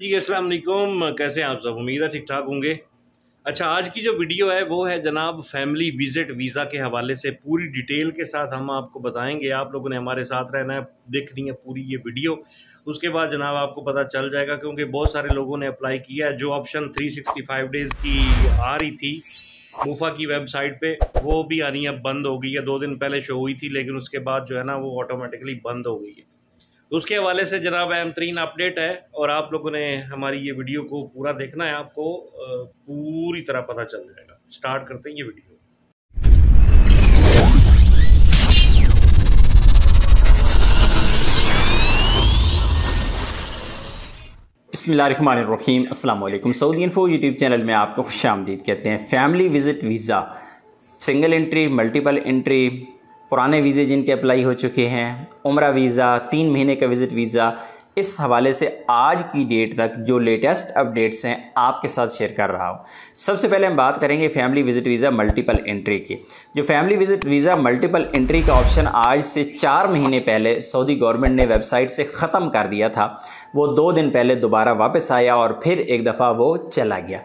जी अस्सलाम वालेकुम। कैसे हैं आप सब? उम्मीद है ठीक ठाक होंगे। अच्छा, आज की जो वीडियो है वो है जनाब फैमिली विज़िट वीज़ा के हवाले से पूरी डिटेल के साथ हम आपको बताएंगे। आप लोगों ने हमारे साथ रहना है, देखनी है पूरी ये वीडियो। उसके बाद जनाब आपको पता चल जाएगा, क्योंकि बहुत सारे लोगों ने अप्लाई किया है। जो ऑप्शन 365 डेज़ की आ रही थी मूफा की वेबसाइट पे, वो भी आनी है, बंद हो गई है। 2 दिन पहले शो हुई थी, लेकिन उसके बाद जो है ना वो ऑटोमेटिकली बंद हो गई है। उसके हवाले से जनाब अहम तरीन अपडेट है, और आप लोगों ने हमारी ये वीडियो को पूरा देखना है। आपको पूरी तरह पता चल जाएगा। स्टार्ट करते हैं ये वीडियो। बिस्मिल्लाहिर्रहमानिर्रहीम। अस्सलाम वालेकुम। सऊदी इन्फो यूट्यूब चैनल में आपको खुशामदीद कहते हैं। Family visit visa, single entry, multiple entry, पुराने वीज़े जिनके अप्लाई हो चुके हैं, उम्रा वीज़ा, 3 महीने का विज़िट वीज़ा, इस हवाले से आज की डेट तक जो लेटेस्ट अपडेट्स हैं आपके साथ शेयर कर रहा हूँ। सबसे पहले हम बात करेंगे family visit visa multiple entry की। जो family visit visa multiple entry का ऑप्शन आज से 4 महीने पहले सऊदी गवर्नमेंट ने वेबसाइट से ख़त्म कर दिया था, वो 2 दिन पहले दोबारा वापस आया और फिर एक दफ़ा वो चला गया।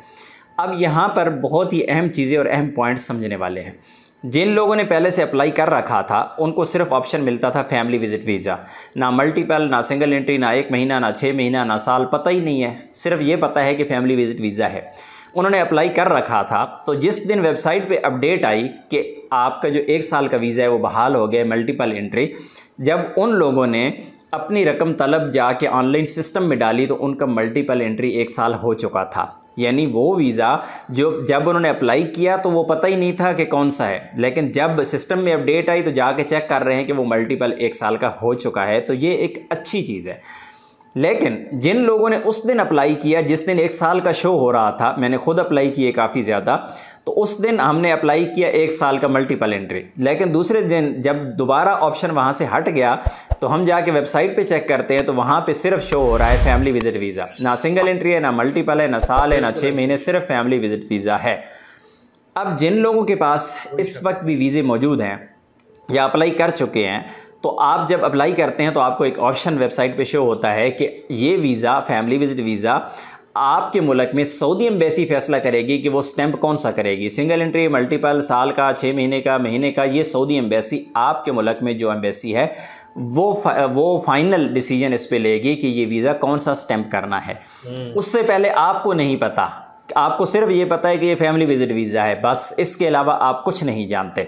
अब यहाँ पर बहुत ही अहम चीज़ें और अहम पॉइंट्स समझने वाले हैं। जिन लोगों ने पहले से अप्लाई कर रखा था उनको सिर्फ ऑप्शन मिलता था फैमिली विज़िट वीज़ा, ना मल्टीपल, ना सिंगल एंट्री, ना 1 महीना, ना 6 महीना, ना साल, पता ही नहीं है। सिर्फ ये पता है कि फैमिली विज़िट वीज़ा है। उन्होंने अप्लाई कर रखा था, तो जिस दिन वेबसाइट पे अपडेट आई कि आपका जो 1 साल का वीज़ा है वो बहाल हो गया मल्टीपल एंट्री, जब उन लोगों ने अपनी रकम तलब जाके ऑनलाइन सिस्टम में डाली तो उनका मल्टीपल एंट्री 1 साल हो चुका था। यानी वो वीज़ा जो जब उन्होंने अप्लाई किया तो वो पता ही नहीं था कि कौन सा है, लेकिन जब सिस्टम में अपडेट आई तो जाके चेक कर रहे हैं कि वो मल्टीपल 1 साल का हो चुका है। तो ये एक अच्छी चीज़ है। लेकिन जिन लोगों ने उस दिन अप्लाई किया जिस दिन 1 साल का शो हो रहा था, मैंने खुद अप्लाई किए काफ़ी ज़्यादा, तो उस दिन हमने अप्लाई किया 1 साल का मल्टीपल एंट्री। लेकिन दूसरे दिन जब दोबारा ऑप्शन वहाँ से हट गया तो हम जाके वेबसाइट पे चेक करते हैं तो वहाँ पे सिर्फ शो हो रहा है फैमिली विज़िट वीज़ा। ना सिंगल एंट्री है, ना मल्टीपल है, ना साल है, ना 6 महीने, सिर्फ फैमिली विज़िट वीज़ा है। अब जिन लोगों के पास इस वक्त भी वीज़े मौजूद हैं या अप्लाई कर चुके हैं, तो आप जब अप्लाई करते हैं तो आपको एक ऑप्शन वेबसाइट पे शो होता है कि ये वीज़ा, फैमिली विज़िट वीज़ा, आपके मुल्क में सऊदी एम्बेसी फ़ैसला करेगी कि वो स्टैंप कौन सा करेगी, सिंगल एंट्री, मल्टीपल, साल का, 6 महीने का, महीने का। ये सऊदी एम्बेसी, आपके मुल्क में जो एम्बेसी है वो फाइनल डिसीजन इस पे लेगी कि ये वीज़ा कौन सा स्टैंप करना है। उससे पहले आपको नहीं पता, आपको सिर्फ ये पता है कि ये फैमिली विज़िट वीज़ा है, बस। इसके अलावा आप कुछ नहीं जानते।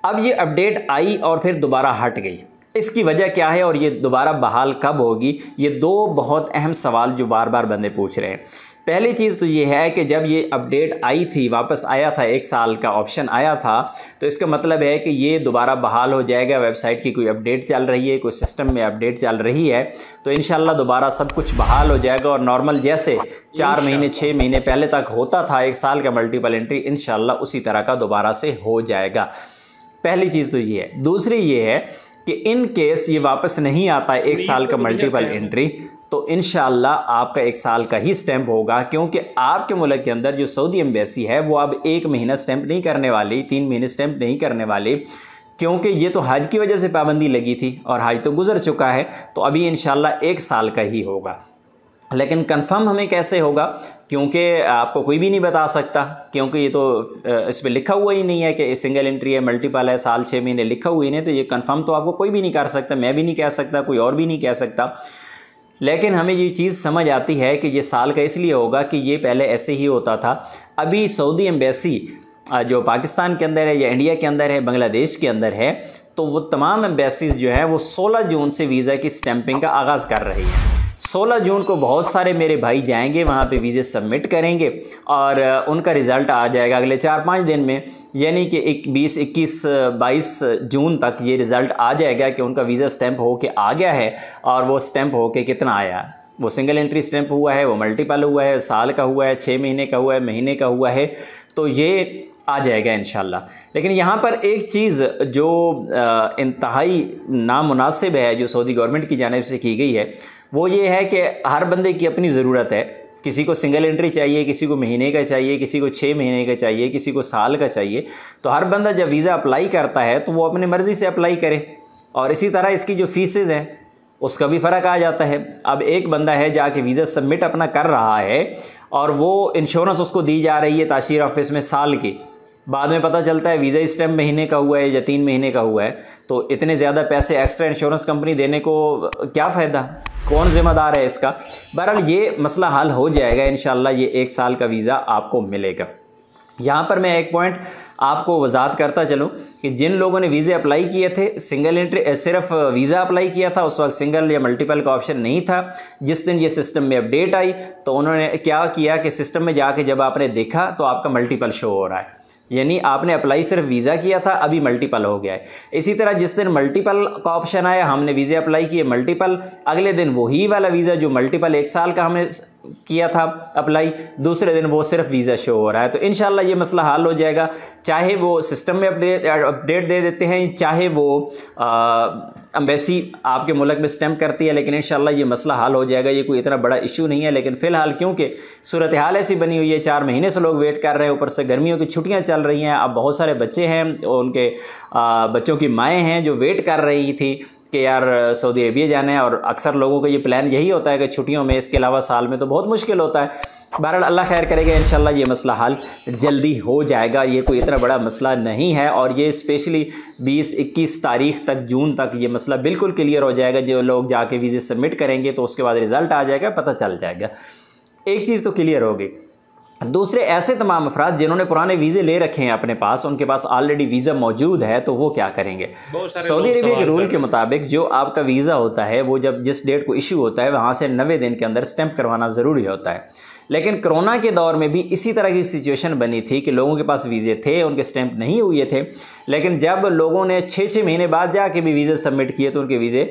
अब ये अपडेट आई और फिर दोबारा हट गई। इसकी वजह क्या है और ये दोबारा बहाल कब होगी? ये 2 बहुत अहम सवाल जो बार बार बंदे पूछ रहे हैं। पहली चीज़ तो ये है कि जब ये अपडेट आई थी, वापस आया था, 1 साल का ऑप्शन आया था, तो इसका मतलब है कि ये दोबारा बहाल हो जाएगा। वेबसाइट की कोई अपडेट चल रही है, कोई सिस्टम में अपडेट चल रही है, तो इंशाल्लाह दोबारा सब कुछ बहाल हो जाएगा और नॉर्मल जैसे 4 महीने 6 महीने पहले तक होता था 1 साल का मल्टीपल एंट्री, इंशाल्लाह उसी तरह का दोबारा से हो जाएगा। पहली चीज़ तो ये है। दूसरी ये है कि इन केस ये वापस नहीं आता है 1 साल का मल्टीपल एंट्री, तो इंशाल्लाह आपका 1 साल का ही स्टैंप होगा, क्योंकि आपके मुल्क के अंदर जो सऊदी एम्बेसी है वो अब 1 महीना स्टैंप नहीं करने वाली, 3 महीने स्टैंप नहीं करने वाली, क्योंकि ये तो हज की वजह से पाबंदी लगी थी और हज तो गुजर चुका है। तो अभी इंशाल्लाह 1 साल का ही होगा। लेकिन कंफर्म हमें कैसे होगा? क्योंकि आपको कोई भी नहीं बता सकता, क्योंकि ये तो इस पर लिखा हुआ ही नहीं है कि सिंगल एंट्री है, मल्टीपल है, साल 6 महीने, लिखा हुआ ही नहीं। तो ये कंफर्म तो आपको कोई भी नहीं कर सकता, मैं भी नहीं कह सकता, कोई और भी नहीं कह सकता। लेकिन हमें ये चीज़ समझ आती है कि ये साल का इसलिए होगा कि ये पहले ऐसे ही होता था। अभी सऊदी एम्बेसी जो पाकिस्तान के अंदर है या इंडिया के अंदर है, बांग्लादेश के अंदर है, तो वो तमाम एम्बेसीज़ जो हैं वो 16 जून से वीज़ा की स्टैंपिंग का आगाज़ कर रही है। 16 जून को बहुत सारे मेरे भाई जाएंगे वहाँ पे, वीज़े सबमिट करेंगे और उनका रिज़ल्ट आ जाएगा अगले 4-5 दिन में। यानी कि 20, 21, 22 जून तक ये रिज़ल्ट आ जाएगा कि उनका वीज़ा स्टैंप हो के आ गया है, और वो स्टैंप हो के कितना आया, वो सिंगल एंट्री स्टैंप हुआ है, वो मल्टीपल हुआ है, साल का हुआ है, 6 महीने का हुआ है, महीने का हुआ है, तो ये आ जाएगा इंशाल्लाह। लेकिन यहाँ पर एक चीज़ जो इंतहाई नामुनासिब है, जो सऊदी गवर्नमेंट की जानिब से की गई है, वो ये है कि हर बंदे की अपनी ज़रूरत है। किसी को सिंगल एंट्री चाहिए, किसी को महीने का चाहिए, किसी को 6 महीने का चाहिए, किसी को साल का चाहिए। तो हर बंदा जब वीज़ा अप्लाई करता है तो वो अपनी मर्ज़ी से अप्लाई करे। और इसी तरह इसकी जो फ़ीसेज़ हैं उसका भी फ़र्क आ जाता है। अब एक बंदा है जाके वीज़ा सबमिट अपना कर रहा है और वो इंश्योरेंस उसको दी जा रही है ताशीर ऑफिस में साल की, बाद में पता चलता है वीज़ा स्टैम्प महीने का हुआ है या 3 महीने का हुआ है, तो इतने ज़्यादा पैसे एक्स्ट्रा इंश्योरेंस कंपनी देने को क्या फ़ायदा, कौन ज़िम्मेदार है इसका। बहरहाल ये मसला हल हो जाएगा इंशाअल्लाह, ये 1 साल का वीज़ा आपको मिलेगा। यहाँ पर मैं एक पॉइंट आपको वजाहत करता चलूँ कि जिन लोगों ने वीज़े अप्लाई किए थे, सिंगल एंट्री सिर्फ वीज़ा अप्लाई किया था, उस वक्त सिंगल या मल्टीपल का ऑप्शन नहीं था। जिस दिन ये सिस्टम में अपडेट आई तो उन्होंने क्या किया कि सिस्टम में जाके जब आपने देखा तो आपका मल्टीपल शो हो रहा है, यानी आपने अप्लाई सिर्फ वीज़ा किया था, अभी मल्टीपल हो गया है। इसी तरह जिस दिन मल्टीपल का ऑप्शन आया, हमने वीज़े अप्लाई किए मल्टीपल, अगले दिन वही वाला वीज़ा जो मल्टीपल 1 साल का हमने किया था अप्लाई, दूसरे दिन वो सिर्फ वीज़ा शो हो रहा है। तो इंशाल्लाह ये मसला हल हो जाएगा, चाहे वो सिस्टम में अपडेट दे देते हैं, चाहे वो एम्बेसी आपके मुल्क में स्टैम्प करती है, लेकिन इंशाल्लाह ये मसला हल हो जाएगा। ये कोई इतना बड़ा इशू नहीं है, लेकिन फ़िलहाल क्योंकि सूरत हाल ऐसी बनी हुई है, 4 महीने से लोग वेट कर रहे हैं, ऊपर से गर्मियों की छुट्टियाँ चल रही हैं। अब बहुत सारे बच्चे हैं, उनके बच्चों की माएँ हैं जो वेट कर रही थी कि यार सऊदी अरबिया जाना है, और अक्सर लोगों का ये प्लान यही होता है कि छुट्टियों में, इसके अलावा साल में तो बहुत मुश्किल होता है। बहरहाल अल्लाह खैर करेगा, इंशाल्लाह ये मसला हल जल्दी हो जाएगा। ये कोई इतना बड़ा मसला नहीं है, और ये स्पेशली 20-21 तारीख तक, जून तक ये मसला बिल्कुल क्लियर हो जाएगा। जो लोग जाके वीज़े सबमिट करेंगे तो उसके बाद रिज़ल्ट आ जाएगा, पता चल जाएगा। एक चीज़ तो क्लियर होगी। दूसरे ऐसे तमाम अफराद जिन्होंने पुराने वीज़े ले रखे हैं अपने पास, उनके पास ऑलरेडी वीज़ा मौजूद है, तो वो क्या करेंगे। सऊदी अरबिया के रूल के मुताबिक जो आपका वीज़ा होता है वो जब जिस डेट को इशू होता है वहाँ से 90 दिन के अंदर स्टैंप करवाना ज़रूरी होता है। लेकिन कोरोना के दौर में भी इसी तरह की सिचुएशन बनी थी कि लोगों के पास वीज़े थे, उनके स्टैंप नहीं हुए थे, लेकिन जब लोगों ने 6-6 महीने बाद जाके भी वीज़े सबमिट किए तो उनके वीज़े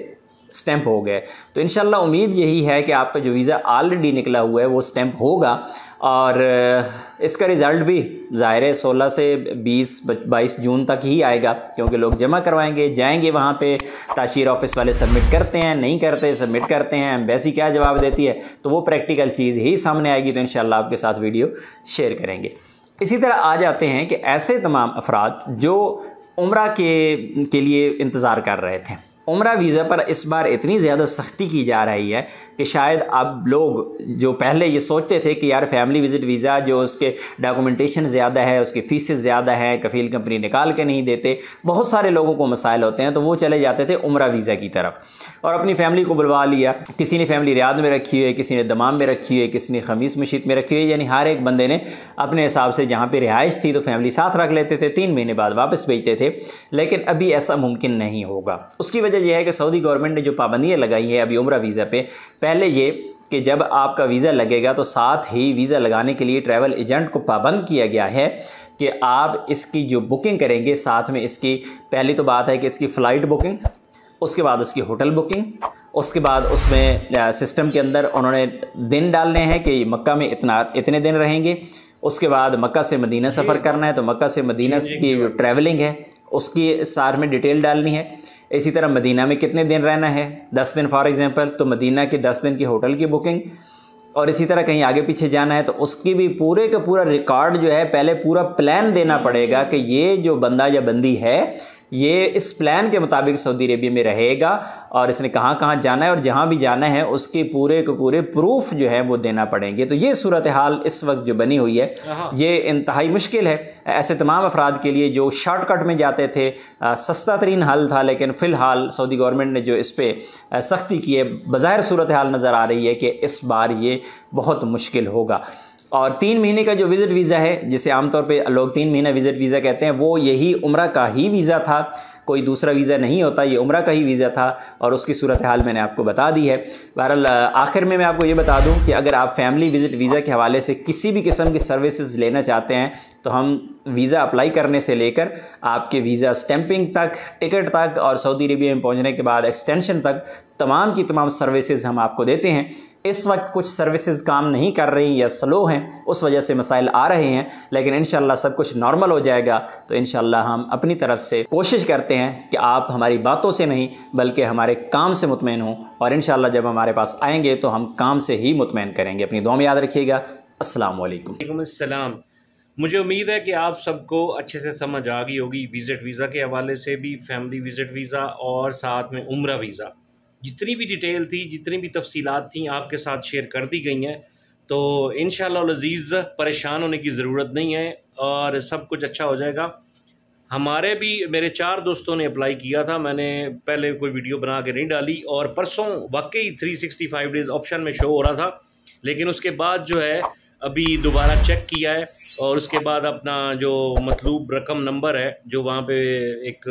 स्टैंप हो गए। तो इंशाल्लाह उम्मीद यही है कि आपका जो वीज़ा ऑलरेडी निकला हुआ है वो स्टैंप होगा, और इसका रिज़ल्ट भी ज़ाहिर है 16 से 20-22 जून तक ही आएगा, क्योंकि लोग जमा करवाएंगे, जाएंगे वहाँ पे, ताशीर ऑफिस वाले सबमिट करते हैं, नहीं करते, सबमिट करते हैं, एम्बेसी क्या जवाब देती है, तो वो प्रैक्टिकल चीज़ ही सामने आएगी। तो इंशाल्लाह आपके साथ वीडियो शेयर करेंगे। इसी तरह आ जाते हैं कि ऐसे तमाम अफराद जो उम्रा के लिए इंतज़ार कर रहे थे, उम्रा वीज़ा पर इस बार इतनी ज़्यादा सख्ती की जा रही है कि शायद अब लोग जो पहले ये सोचते थे कि यार फैमिली विज़िट वीज़ा जो उसके डॉक्यूमेंटेशन ज़्यादा है, उसकी फ़ीसें ज़्यादा हैं, कफ़ील कंपनी निकाल के नहीं देते, बहुत सारे लोगों को मसाइल होते हैं, तो वो चले जाते थे उम्रा वीज़ा की तरफ और अपनी फ़ैमिली को बुलवा लिया। किसी ने फैमिली रियाद में रखी हुई है, किसी ने दमाम में रखी हुई है, किसी ने खमीस मशीद में रखी हुई है, यानी हर एक बंदे ने अपने हिसाब से जहाँ पर रिहाइश थी तो फैमिली साथ रख लेते थे, 3 महीने बाद वापस भेजते थे। लेकिन अभी ऐसा मुमकिन नहीं होगा। उसकी वजह यह है कि सऊदी गवर्नमेंट ने जो पाबंदियाँ लगाई हैं अभी उम्रा वीज़ा पे, पहले ये कि जब आपका वीज़ा लगेगा तो साथ ही वीज़ा लगाने के लिए ट्रैवल एजेंट को पाबंद किया गया है कि आप इसकी जो बुकिंग करेंगे साथ में इसकी, पहली तो बात है कि इसकी फ़्लाइट बुकिंग, उसके बाद उसकी होटल बुकिंग, उसके बाद उसमें सिस्टम के अंदर उन्होंने दिन डालने हैं कि मक्का में इतने दिन रहेंगे, उसके बाद मक्का से मदीना सफ़र करना है तो मक्का से मदीना की जो ट्रैवलिंग है उसकी सार में डिटेल डालनी है। इसी तरह मदीना में कितने दिन रहना है, 10 दिन फॉर एग्ज़ाम्पल, तो मदीना के 10 दिन की होटल की बुकिंग, और इसी तरह कहीं आगे पीछे जाना है तो उसकी भी पूरे का पूरा रिकॉर्ड जो है, पहले पूरा प्लान देना पड़ेगा कि ये जो बंदा या बंदी है ये इस प्लान के मुताबिक सऊदी अरेबिया में रहेगा और इसने कहाँ कहाँ जाना है और जहाँ भी जाना है उसके पूरे के पूरे प्रूफ जो है वो देना पड़ेंगे। तो ये सूरत हाल इस वक्त जो बनी हुई है ये इंतहाई मुश्किल है ऐसे तमाम अफराद के लिए जो शॉर्टकट में जाते थे। सस्ता तरीन हल था, लेकिन फ़िलहाल सऊदी गवर्नमेंट ने जो इस पर सख्ती की है, बज़ाहिर सूरत हाल नज़र आ रही है कि इस बार ये बहुत मुश्किल होगा। और 3 महीने का जो विज़िट वीज़ा है, जिसे आमतौर पे लोग 3 महीना विज़िट वीज़ा कहते हैं, वो यही उम्रा का ही वीज़ा था, कोई दूसरा वीज़ा नहीं होता, ये उम्रा का ही वीज़ा था और उसकी सूरत हाल मैंने आपको बता दी है। बहरहाल आखिर में मैं आपको ये बता दूं कि अगर आप फैमिली विज़िट वीज़ा के हवाले से किसी भी किस्म की सर्विसेज लेना चाहते हैं तो हम वीज़ा अप्लाई करने से लेकर आपके वीज़ा स्टैंपिंग तक, टिकट तक और सऊदी अरेबिया में पहुँचने के बाद एक्सटेंशन तक तमाम की तमाम सर्विसेज हम आपको देते हैं। इस वक्त कुछ सर्विसेज काम नहीं कर रही या स्लो हैं, उस वजह से मसाइल आ रहे हैं, लेकिन इंशाल्लाह सब कुछ नॉर्मल हो जाएगा। तो इंशाल्लाह हम अपनी तरफ से कोशिश करते हैं कि आप हमारी बातों से नहीं बल्कि हमारे काम से मुतमईन हों, और इंशाल्लाह जब हमारे पास आएंगे तो हम काम से ही मुतमईन करेंगे। अपनी दुआ में याद रखिएगा। अस्सलाम वालेकुम। अस्सलाम। मुझे उम्मीद है कि आप सबको अच्छे से समझ आ गई होगी विज़िट वीज़ा के हवाले से भी, फैमिली विज़िट वीज़ा और साथ में उम्रा वीज़ा जितनी भी डिटेल थी, जितनी भी तफसीलात थी आपके साथ शेयर कर दी गई हैं। तो इंशाअल्लाह अज़ीज़ परेशान होने की ज़रूरत नहीं है और सब कुछ अच्छा हो जाएगा। हमारे भी मेरे 4 दोस्तों ने अप्लाई किया था, मैंने पहले कोई वीडियो बना के नहीं डाली और परसों वाकई 365 डेज़ ऑप्शन में शो हो रहा था, लेकिन उसके बाद जो है अभी दोबारा चेक किया है और उसके बाद अपना जो मतलूब रकम नंबर है जो वहाँ पे एक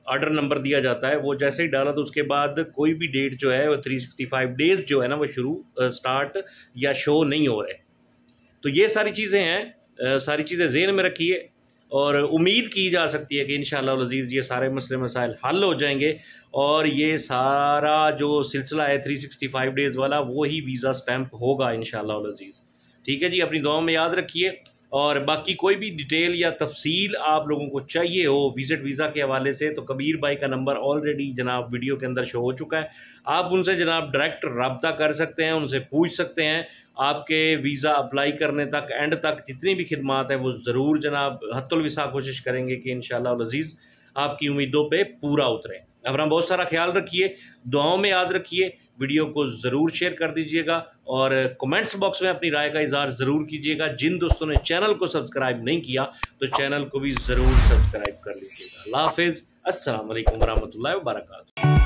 ऑर्डर नंबर दिया जाता है, वो जैसे ही डाला तो उसके बाद कोई भी डेट जो है वो 365 डेज़ जो है ना वो स्टार्ट या शो नहीं हो रहे। तो ये सारी चीज़ें हैं, सारी चीज़ें ज़हन में रखिए और उम्मीद की जा सकती है कि इंशाअल्लाह अज़ीज़ ये सारे मसले मसाइल हल हो जाएंगे और ये सारा जो सिलसिला है 365 डेज़ वाला वो ही वीज़ा स्टैंप होगा इंशाअल्लाह अज़ीज़। ठीक है जी, अपनी दुआओं में याद रखिए और बाकी कोई भी डिटेल या तफसील आप लोगों को चाहिए हो विज़िट वीज़ा के हवाले से तो कबीर भाई का नंबर ऑलरेडी जनाब वीडियो के अंदर शो हो चुका है। आप उनसे जनाब डायरेक्ट रब्ता कर सकते हैं, उनसे पूछ सकते हैं। आपके वीज़ा अप्लाई करने तक एंड तक जितनी भी खिदमात है वो ज़रूर जनाब हत्तुल विसा कोशिश करेंगे कि इंशाअल्लाह अज़ीज़ आपकी उम्मीदों पे पूरा उतरे। अपना बहुत सारा ख्याल रखिए, दुआओं में याद रखिए, वीडियो को ज़रूर शेयर कर दीजिएगा और कमेंट्स बॉक्स में अपनी राय का इज़हार ज़रूर कीजिएगा। जिन दोस्तों ने चैनल को सब्सक्राइब नहीं किया तो चैनल को भी ज़रूर सब्सक्राइब कर लीजिएगा। अल्लाह हाफ़िज़, अस्सलाम वालेकुम वरहमतुल्लाहि वबरकातुहू।